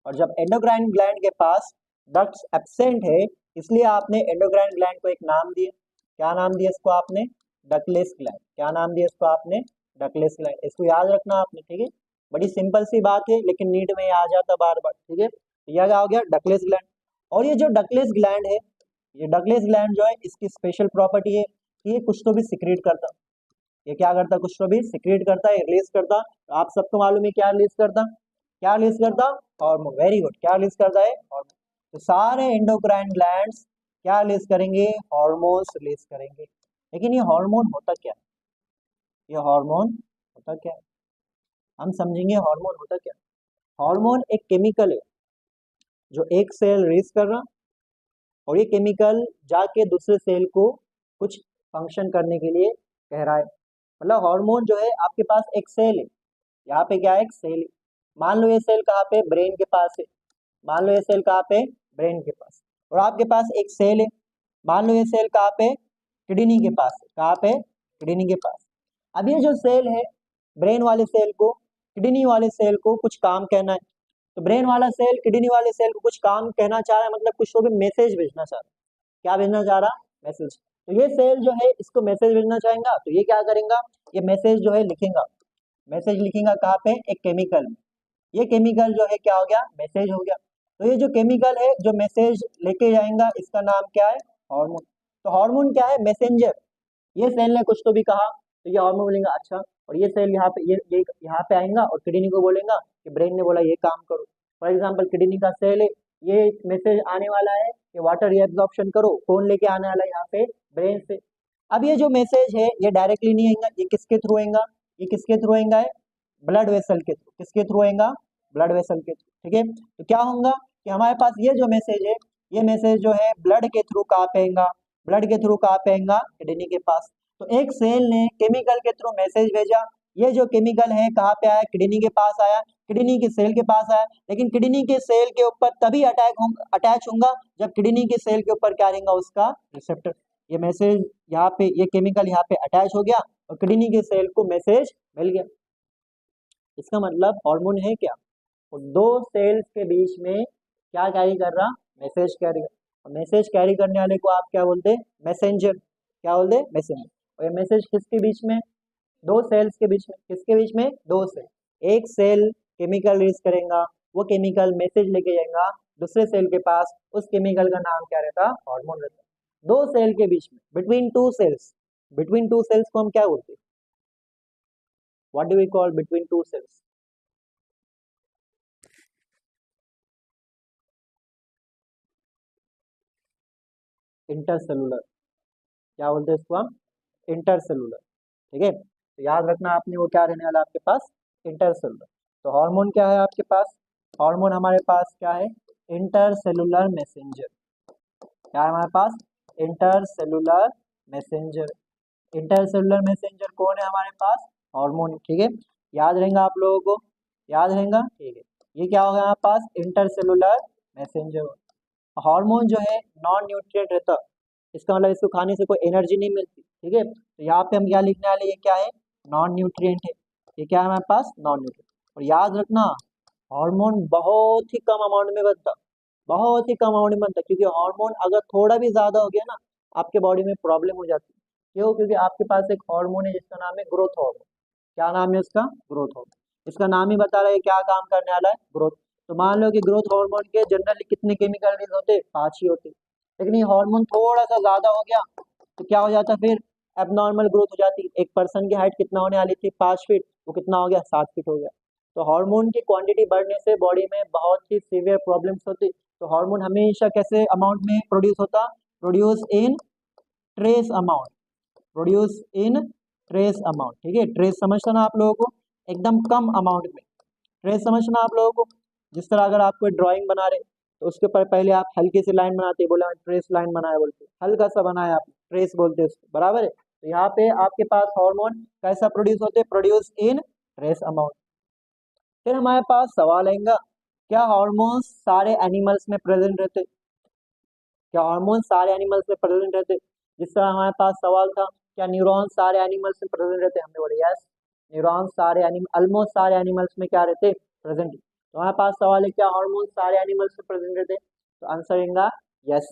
और जब एंडोक्राइन ग्लैंड के पास डक्ट्स एब्सेंट है, इसलिए आपने एंडोक्राइन ग्लैंड को एक नाम दिया। क्या नाम दिया इसको आपने, डकलेस ग्लैंड। क्या नाम दिया इसको आपने, डकलेस ग्लैंड। इसको याद रखना आपने, ठीक है। बड़ी सिंपल सी बात है लेकिन नीट में आ जाता बार बार, ठीक है। यह क्या हो गया, डकलेस ग्लैंड। और ये जो डकलेस ग्लैंड है, ये डकलेस ग्लैंड जो है इसकी स्पेशल प्रॉपर्टी है कि ये कुछ तो भी सिक्रेट करता। ये क्या करता, कुछ तो भी सिक्रेट करता है, रिलीज करता। तो आप सबको मालूम है क्या रिलीज करता, क्या रिलीज करता, हार्मोन। वेरी गुड, क्या रिलीज करता है, हार्मोन। तो सारे एंडोक्राइन ग्लैंड्स क्या रिलीज करेंगे, हार्मोन्स रिलीज करेंगे। लेकिन ये हार्मोन होता क्या, ये हार्मोन होता क्या है, हम समझेंगे हार्मोन होता क्या। हार्मोन एक केमिकल है जो एक सेल रिलीज कर रहा, और ये केमिकल जाके दूसरे सेल को कुछ फंक्शन करने के लिए कह रहा है। मतलब हार्मोन जो है, आपके पास एक सेल है, यहाँ पे क्या है, एक सेल है। मान लो ये सेल कहाँ पे, ब्रेन के पास है। मान लो ये सेल कहाँ पे, ब्रेन के पास। और आपके पास एक सेल है, मान लो ये सेल कहाँ पे, किडनी के पास है। कहाँ पे, किडनी के पास। अब ये जो सेल है, ब्रेन वाले सेल को किडनी वाले सेल को कुछ काम कहना है। तो ब्रेन वाला सेल किडनी वाले सेल को कुछ काम कहना चाह रहा है, मतलब कुछ तो भी मैसेज भेजना चाह रहा है। क्या भेजना चाह रहा, मैसेज। तो ये सेल जो है इसको मैसेज भेजना चाहेगा, तो ये क्या करेगा, ये मैसेज जो है लिखेगा। मैसेज लिखेगा कहाँ पे, एक केमिकल में। ये केमिकल जो है क्या हो गया, मैसेज हो गया। तो ये जो केमिकल है जो मैसेज लेके जाएगा, इसका नाम क्या है, हार्मोन। तो हार्मोन क्या है, मैसेंजर। ये सेल ने कुछ तो भी कहा, तो ये हार्मोन बोलेगा अच्छा। और ये सेल यहाँ पे ये यहाँ पे आएगा और किडनी को बोलेगा कि ब्रेन ने बोला ये काम करो। फॉर एग्जाम्पल किडनी का सेल है, ये मैसेज आने वाला है कि वाटर रिएब्जॉर्प्शन करो, कौन लेके आने वाला है यहाँ पे, ब्रेन से। अब ये जो मैसेज है ये डायरेक्टली नहीं आएगा, ये किसके थ्रू आएगा, ये किसके थ्रू आएगा, ब्लड वेसल के थ्रू। किसके थ्रू आएगा, ब्लड वेसल के थ्रू। ठीक है, तो क्या होगा कि हमारे पास ये जो मैसेज है, ये मैसेज जो है ब्लड के थ्रू कहाँ पे आएगा, ब्लड के थ्रू कहाँ पे आएगा, किडनी के पास। तो एक सेल ने केमिकल के थ्रू मैसेज भेजा, ये जो केमिकल है कहाँ पे आया, किडनी के पास आया, किडनी के सेल के पास आया। लेकिन किडनी के सेल के ऊपर तभी अटैच होगा जब किडनी के सेल के ऊपर क्या रहेगा, उसका रिसेप्टर। ये मैसेज यहाँ पे, ये केमिकल यहाँ पे अटैच हो गया और किडनी के सेल को मैसेज मिल गया। इसका मतलब हार्मोन है क्या, और दो सेल्स के बीच में क्या कैरी कर रहा, मैसेज कैरी। और मैसेज कैरी करने वाले को आप क्या बोलते हैं, मैसेंजर। क्या बोलते हैं, मैसेंजर। और ये मैसेज किसके बीच में, दो सेल्स के बीच में। किसके बीच में, दो सेल। एक सेल केमिकल रिलीज करेगा, वो केमिकल मैसेज लेके जाएगा दूसरे सेल के पास, उस केमिकल का नाम क्या रहता, हार्मोन रहता। दो सेल के बीच में, between two cells. Between two cells को हम क्या बोलते हैं, what do we call between two cells, intercellular. क्या बोलते हैं इसको हम, इंटरसेलुलर। ठीक है, तो याद रखना आपने, वो क्या रहने वाला आपके पास, इंटरसेलुलर। तो हार्मोन क्या है आपके पास, हार्मोन हमारे पास क्या है, इंटरसेलुलर मैसेंजर। क्या है हमारे पास, इंटरसेलुलर मैसेंजर। इंटरसेलुलर मैसेंजर कौन है हमारे पास, हार्मोन। ठीक है, याद रहेगा आप लोगों को, याद रहेगा। ठीक है, ये क्या होगा हमारे पास, इंटरसेलुलर मैसेंजर। हार्मोन जो है नॉन न्यूट्रिएंट रहता, इसका मतलब इसको खाने से कोई एनर्जी नहीं मिलती। ठीक है, तो यहाँ पे हम क्या लिखने वाले, ये क्या है, नॉन न्यूट्रिएंट है। ये क्या है हमारे पास, नॉन न्यूट्रिएंट। और याद रखना, हार्मोन बहुत ही कम अमाउंट में बनता, बहुत ही कम अमाउंट में बनता, क्योंकि हार्मोन अगर थोड़ा भी ज्यादा हो गया ना, आपके बॉडी में प्रॉब्लम हो जाती है। क्यों, क्योंकि आपके पास एक हार्मोन है जिसका नाम है ग्रोथ हार्मोन। क्या नाम है उसका, ग्रोथ हार्मोन। इसका नाम ही बता रहा है क्या काम करने वाला है, ग्रोथ। तो मान लो कि ग्रोथ हार्मोन के जनरली कितने केमिकल रिलीज होते, 5 ही होते। लेकिन ये हार्मोन थोड़ा सा ज्यादा हो गया तो क्या हो जाता, फिर एबनॉर्मल ग्रोथ हो जाती। एक पर्सन की हाइट कितना होने वाली थी, 5 फीट, वो कितना हो गया, 7 फीट हो गया। तो हार्मोन की क्वांटिटी बढ़ने से बॉडी में बहुत ही सीवियर प्रॉब्लम्स होती। तो हार्मोन हमेशा कैसे अमाउंट में प्रोड्यूस होता, produce in trace amount, produce in trace amount. ठीक है, ट्रेस समझता ना आप लोगों को, एकदम कम अमाउंट में। ट्रेस समझना आप लोगों को, जिस तरह अगर आप कोई ड्राइंग बना रहे तो उसके ऊपर पहले आप हल्की सी लाइन बनाते हैं, बोला ट्रेस लाइन बनाया, बोलते हल्का सा बनाया आप, ट्रेस बोलते हैं उसको, बराबर है। तो यहाँ पे आपके पास हार्मोन कैसा प्रोड्यूस होते हैं, प्रोड्यूस इन ट्रेस अमाउंट। फिर हमारे पास सवाल आएगा, क्या हार्मोन्स सारे एनिमल्स में प्रेजेंट रहते, क्या हार्मोन सारे एनिमल्स में प्रेजेंट रहते। जिस तरह हमारे पास सवाल था, क्या न्यूरॉन्स सारे एनिमल्स में प्रेजेंट रहते, हमने बोला यस, न्यूरॉन्स सारे ऑलमोस्ट सारे एनिमल्स में क्या रहते, प्रेजेंट। तो हमारे पास सवाल है, क्या हार्मोन सारे एनिमल्स में प्रेजेंट रहते, तो आंसर रहेगा यस।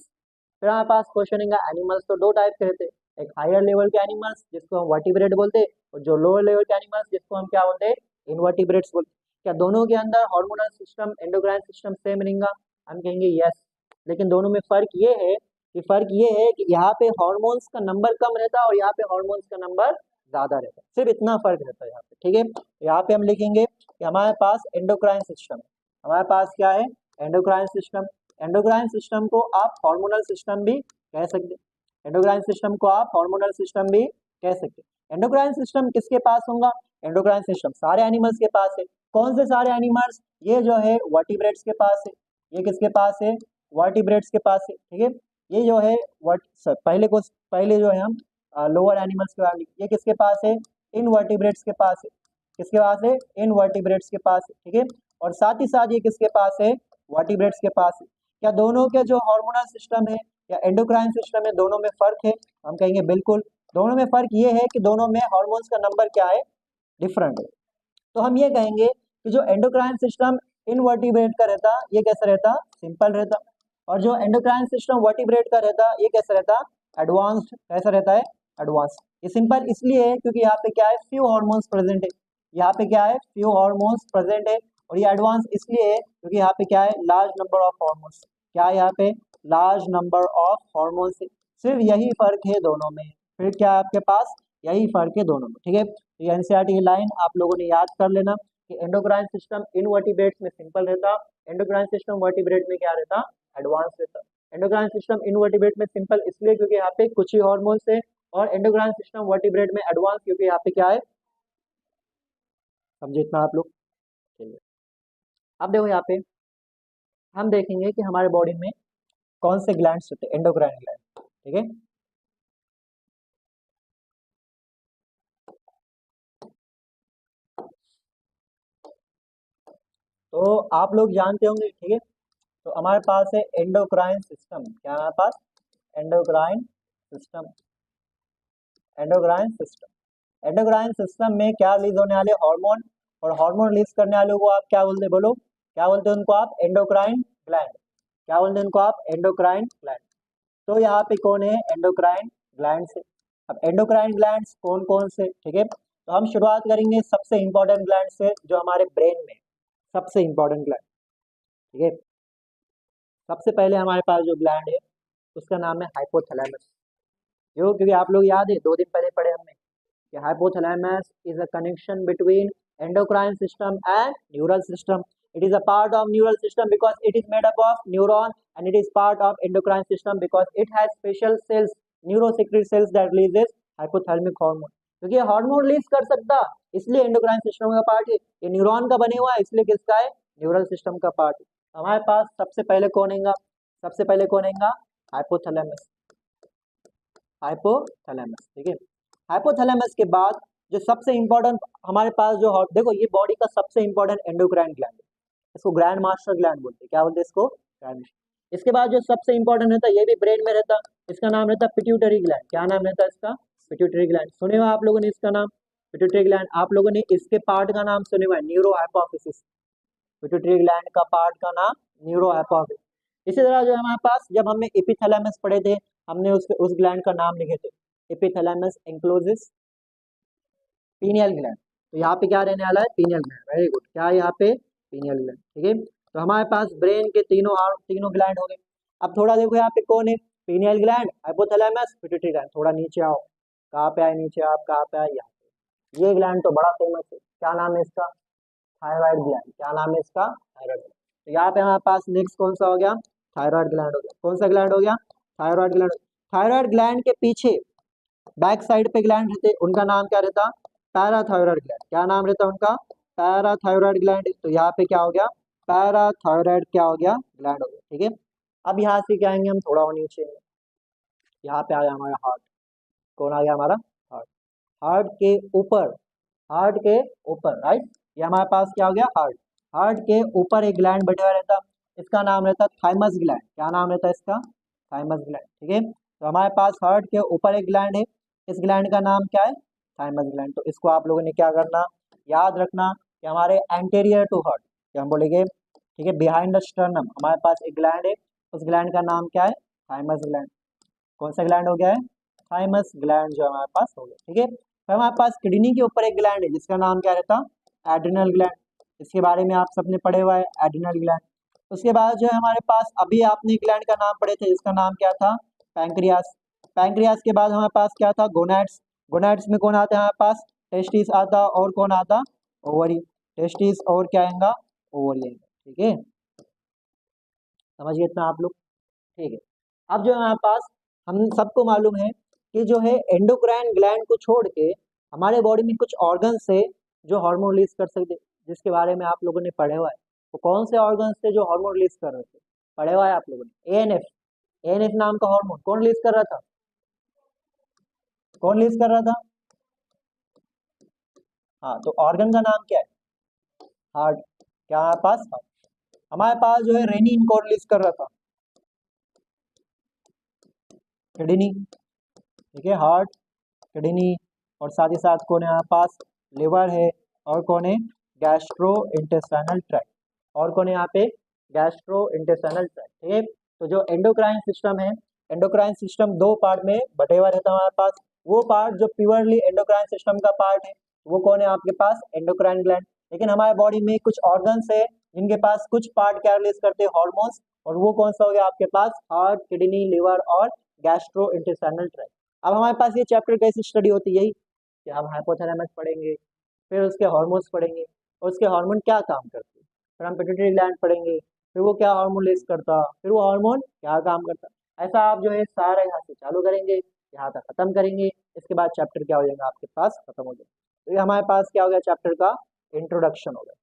फिर हमारे पास क्वेश्चन है, एनिमल्स तो दो टाइप के रहते, एक हायर लेवल के एनिमल्स जिसको हम वर्टिब्रेट बोलते हैं, और जो लोअर लेवल के एनिमल्स जिसको हम क्या बोलते हैं, इनवर्टिब्रेट्स बोलते हैं। क्या दोनों के अंदर hormonal system, endocrine system same रहेगा, हम कहेंगे यस। लेकिन दोनों में फर्क ये है कि यहाँ पे हार्मोन्स का नंबर कम रहता है और यहाँ पे हार्मोन्स का नंबर ज्यादा रहता है, सिर्फ इतना फर्क रहता है यहाँ पे। ठीक है, यहाँ पे हम लिखेंगे कि हमारे पास एंडोक्राइन सिस्टम, हमारे पास क्या है, एंडोक्राइन सिस्टम। एंडोक्राइन सिस्टम को आप हार्मोनल सिस्टम भी कह सकते हैं, एंडोक्राइन सिस्टम को आप हार्मोनल सिस्टम भी कह सकते हैं। एंडोक्राइन सिस्टम किसके पास होगा? एंडोक्राइन सिस्टम सारे एनिमल्स के पास है। कौन से सारे एनिमल्स? ये जो है वर्टिब्रेट्स के पास है। ये किसके पास है? वर्टिब्रेट्स के पास है। ठीक है, ये जो है पहले जो है हम लोअर एनिमल्स के बारे में, ये किसके पास है? इनवर्टिब्रेट्स के पास है। किसके पास है? इनवर्टिब्रेट्स के पास है। ठीक है, और साथ ही साथ ये किसके पास है? वर्टिब्रेट्स के पास है। क्या दोनों के जो हार्मोनल सिस्टम है या एंडोक्राइन सिस्टम है, दोनों में फर्क है? हम कहेंगे बिल्कुल, दोनों में फर्क ये है कि दोनों में हार्मोन्स का नंबर क्या है? डिफरेंट है। तो हम ये कहेंगे कि जो एंडोक्राइन सिस्टम इनवर्टिब्रेट का रहता, ये कैसा रहता? सिंपल रहता। और जो एंडोक्राइन सिस्टम वर्टिब्रेट का रहता, ये कैसा रहता? एडवांस्ड। कैसा रहता है? एडवांस। ये सिंपल इसलिए है क्योंकि यहाँ पे क्या है? फ्यू हार्मोन्स प्रेजेंट है। यहाँ पे क्या है? फ्यू हार्मोन्स प्रेजेंट है। और ये एडवांस इसलिए है क्योंकि यहाँ पे क्या है? Large number of hormones. क्या है यहाँ पे? Large number of hormones. सिर्फ यही फर्क है दोनों में। फिर क्या है आपके पास? यही फर्क है दोनों में। ठीक है, तो ये एनसीईआरटी की लाइन आप लोगों ने याद कर लेना कि एंडोक्राइन सिस्टम इनवर्टिब्रेट्स में सिंपल रहता, एंडोक्राइन सिस्टम वर्टिब्रेट में क्या रहता? एडवांस रहता। एंडोक्राइन सिस्टम इनवर्टिब्रेट में सिंपल इसलिए क्योंकि यहाँ पे कुछ ही हार्मोन्स है, और एंडोक्राइन सिस्टम वर्टिब्रेट में एडवांस क्योंकि यहाँ पे क्या है? समझे इतना आप लोग? चलिए, अब देखो यहाँ पे हम देखेंगे कि हमारे बॉडी में कौन से ग्लैंड्स होते हैं, एंडोक्राइन ग्लैंड। ठीक है, तो आप लोग जानते होंगे। ठीक है, तो हमारे पास है एंडोक्राइन सिस्टम। क्या है हमारे पास? Endocrine system. Endocrine system, endocrine system में क्या रिलीज होने वाले? हार्मोन। और हार्मोन रिलीज करने वालों को आप क्या बोलते हैं? बोलो, क्या बोलते हैं उनको आप? Endocrine gland. क्या बोलते हैं उनको आप? Endocrine gland. तो यहाँ पे कौन है? एंडोक्राइन ग्लैंड से। अब एंडोक्राइन ग्लैंड्स कौन कौन से? ठीक है, तो हम शुरुआत करेंगे सबसे इंपॉर्टेंट ग्लैंड से जो हमारे ब्रेन में, सबसे इंपॉर्टेंट ग्लैंड। ठीक है, सबसे पहले हमारे पास जो ग्लैंड है उसका नाम है हाइपोथैलेमस। क्योंकि आप लोग याद है 2 दिन पहले पढ़े हमने कि hypothalamus is a connection between endocrine system and neural system. It is a part of neural system because it is made up of neuron, and it is part of endocrine system because it has special cells, neurosecretory cells that releases hypothalamic hormone. क्योंकि ये हार्मोन रिलीज कर सकता, इसलिए एंडोक्राइन सिस्टम का पार्ट है। ये न्यूरॉन का बने हुआ है, इसलिए किसका है? न्यूरल सिस्टम का पार्ट है। हमारे पास सबसे पहले कौन हैगा? सबसे पहले कौन हैगा? हाइपोथैलेमस। हाइपोथैलेमस। ठीक है, हाइपोथैलेमस के बाद जो सबसे इंपॉर्टेंट हमारे पास जो देखो, ये बॉडी का सबसे इंपॉर्टेंट एंडोक्राइन ग्लैंड है। इसको ग्रैंड मास्टर ग्लैंड बोलते हैं। क्या बोलते हैं इसको? Grand master. इसके बाद जो सबसे इंपॉर्टेंट रहता है, ये भी ब्रेन में रहता, इसका नाम रहता है पिट्यूटरी ग्लैंड। क्या नाम रहता है इसका? Pituitary gland. सुने हुआ आप लोगों ने इसका नाम? Pituitary gland. आप लोगों ने इसके पार्ट का नाम सुने हुआ है? Neuro hypophysis. पिट्यूटरी ग्लैंड का पार्ट का नाम न्यूरो हाइपोफिसिस। इसी तरह जो हमारे पास, जब हमने एपिथैलेमस पढ़े थे, हमने उस ग्लैंड का नाम लिखे थे, एपिथैलेमस एंक्लोजिस पीनियल ग्लैंड। तो यहाँ पे क्या रहने वाला है? Pineal gland. Very good. क्या है यहाँ पे? Pineal gland. ठीक है, तो हमारे पास ब्रेन के तीनों ग्लैंड हो गए। अब थोड़ा देखो यहाँ पे कौन है? Pineal gland, hypothalamus, pituitary gland. थोड़ा नीचे आओ। कहाँ पे आए नीचे? आप कहाँ पे आए? यहाँ पे। ये ग्लैंड तो बड़ा फेमस है। क्या नाम है इसका? Thyroid gland. क्या नाम है इसका? Thyroid gland. तो यहाँ पे हमारे पास नेक्स्ट कौन सा हो गया? थायराइड ग्लैंड हो गया। कौन सा ग्लैंड हो गया? Thyroid gland. थायराइड ग्लैंड के पीछे बैक साइड पे ग्लैंड रहते, उनका नाम क्या रहता? Parathyroid gland. क्या नाम रहता उनका? Parathyroid gland. तो यहाँ पे क्या हो गया? पैराथायराइड क्या हो गया? ग्लैंड हो गया। ठीक है, अब यहाँ से क्या आएंगे हम? थोड़ा और नीचे, यहाँ पे आ गया हमारा हार्ट। कौन आ गया? हमारा हार्ट। हार्ट के ऊपर, हार्ट के ऊपर, राइट, ये हमारे पास क्या हो गया? हार्ट। हार्ट के ऊपर एक ग्लैंड बैठा हुआ रहता, इसका नाम रहता थाइमस ग्लैंड। क्या नाम रहता है इसका? Thymus gland. ठीक है, तो हमारे पास हार्ट के ऊपर एक ग्लैंड है, इस ग्लैंड का नाम क्या है? Thymus gland. तो इसको आप लोगों ने क्या करना? याद रखना कि हमारे एंटेरियर टू हार्ट, क्या हम बोलेंगे? ठीक है, बिहाइंड द स्टर्नम हमारे पास एक ग्लैंड है, उस ग्लैंड का नाम क्या है? Thymus gland. कौन सा ग्लैंड हो गया है? थाइमस ग्लैंड जो हमारे पास हो गया। ठीक है, फिर हमारे पास किडनी के ऊपर एक ग्लैंड है जिसका नाम क्या रहता? Adrenal gland. इसके बारे में आप सबने पढ़े हुआ है, एड्रिनल ग्लैंड। उसके बाद जो है हमारे पास, अभी आपने ग्लैंड का नाम पढ़े थे, इसका नाम क्या था? पैंक्रियास। पैंक्रियास के बाद हमारे पास क्या था? गोनाड्स। गोनाड्स में कौन आता है हमारे पास? टेस्टिस आता, और कौन आता? ओवरी। टेस्टिस और क्या आएगा? ओवरी आएगा। ठीक है, समझिए इतना आप लोग? ठीक है, अब जो है हमारे पास, हम सबको मालूम है कि जो है एंडोक्राइन ग्लैंड को छोड़ के हमारे बॉडी में कुछ ऑर्गन्स है जो हार्मोन रिलीज कर सकते, जिसके बारे में आप लोगों ने पढ़े हुआ है। तो कौन से ऑर्गन्स थे जो हार्मोन रिलीज कर रहे थे, पढ़े हुआ है आप लोगों ने? एएनएफ, एएनएफ नाम का हार्मोन कौन रिलीज कर रहा था? कौन रिलीज कर रहा था? हाँ, तो ऑर्गन का नाम क्या है? हार्ट। क्या हमारे पास? हार्ट। हमारे पास जो है रेनिन कौन रिलीज कर रहा था? किडनी। ठीक है, हार्ट, किडनी, और साथ ही साथ कौन है हमारे पास? लिवर है, और कौन है? Gastro intestinal tract. और कौन है यहाँ पे? Gastro intestinal tract. ठीक है, तो जो एंडोक्राइन सिस्टम है, एंडोक्राइन सिस्टम दो पार्ट में बटे हुआ रहता है हमारे पास। वो पार्ट जो प्योरली एंडोक्राइन सिस्टम का पार्ट है वो कौन है आपके पास? Endocrine gland. लेकिन हमारे बॉडी में कुछ ऑर्गन्स है जिनके पास कुछ पार्ट क्या रिलीज करते हैं? हॉर्मोन्स। और वो कौन सा हो गया आपके पास? हार्ट, किडनी, लिवर और गैस्ट्रो इंटेस्टाइनल ट्रैक्ट। अब हमारे पास ये चैप्टर कैसी स्टडी होती है कि हम हाइपोथैलेमस पढ़ेंगे, फिर उसके हार्मोन्स पढ़ेंगे, और उसके हार्मोन क्या काम करते हैं, फिर हम पिट्यूटरी ग्लैंड पढ़ेंगे, फिर वो क्या हार्मोन रिलीज करता, फिर वो हार्मोन क्या काम करता। ऐसा आप जो है सारा यहाँ से चालू करेंगे, यहाँ तक खत्म करेंगे, इसके बाद चैप्टर क्या हो जाएगा आपके पास? खत्म हो जाएगा। तो ये हमारे पास क्या हो गया? चैप्टर का इंट्रोडक्शन हो गया।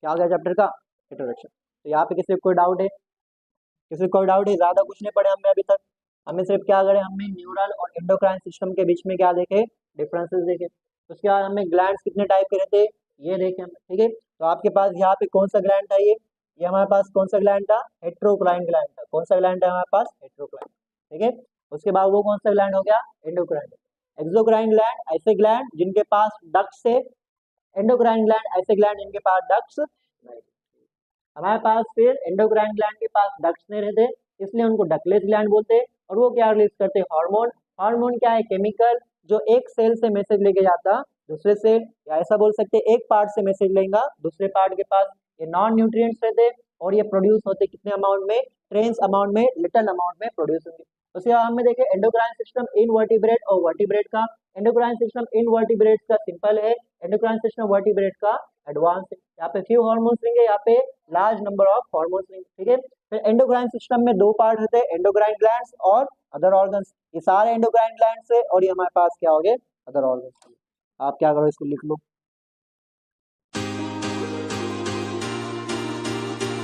क्या हो गया? चैप्टर का इंट्रोडक्शन। तो यहाँ पे किसी को कोई डाउट है? किसी को कोई डाउट है? ज्यादा कुछ नहीं पढ़े हमने अभी तक। हमें सिर्फ क्या करें, हमने न्यूरल और एंडोक्राइन सिस्टम के बीच में क्या देखे? डिफरेंसेस देखे। उसके बाद हमें ग्लैंड्स कितने टाइप के रहते हैं ये देखे हम। ठीक है, तो आपके पास यहाँ पे कौन सा ग्लैंड था? ये हमारे पास कौन सा ग्लैंड था? हेट्रोक्राइन ग्लैंड था। कौन सा ग्लैंड है हमारे पास? हेट्रोक्राइन। ठीक है, उसके बाद वो कौन सा ग्लैंड हो गया? एंडोक्राइन। एक्सोक्राइन ग्लैंड ऐसे ग्लैंड जिनके पास डक्ट्स है, एंडोक्राइन ग्लैंड ऐसे ग्लैंड जिनके पास डक्ट्स नहीं। हमारे पास फिर एंडोक्राइन ग्लैंड के पास डक्ट्स नहीं रहते, इसलिए उनको डकलेस ग्लैंड बोलते हैं। और वो क्या रिलीज करते हैं? हार्मोन। हार्मोन क्या है? केमिकल जो एक सेल से मैसेज लेके जाता दूसरे सेल, या ऐसा बोल सकते हैं एक पार्ट से मैसेज लेगा दूसरे पार्ट के पास। ये नॉन न्यूट्रिएंट्स रहते, और ये प्रोड्यूस होते कितने अमाउंट में? ट्रेंस अमाउंट में, लिटिल अमाउंट में प्रोड्यूस होंगे। उसके बाद हमें देखे एंडोक्राइन सिस्टम इन वर्टिब्रेट और वर्टिब्रेट का। एंडोक्राइन सिस्टम इन वर्टिब्रेट का सिंपल है, एंडोक्राइन सिस्टम वर्टिब्रेट का एडवांस है। यहाँ पे फ्यू हार्मोन्स लेंगे, यहाँ पे लार्ज नंबर ऑफ हार्मोन्स लेंगे। ठीक है, फिर एंडोक्राइन सिस्टम में दो पार्ट होते हैं, एंडोक्राइन ग्लैंड्स और अदर ऑर्गन्स। ये सारे एंडोक्राइन ग्लैंड्स है, और ये हमारे पास क्या हो गए? Other organs. आप क्या करो, इसको लिख लो।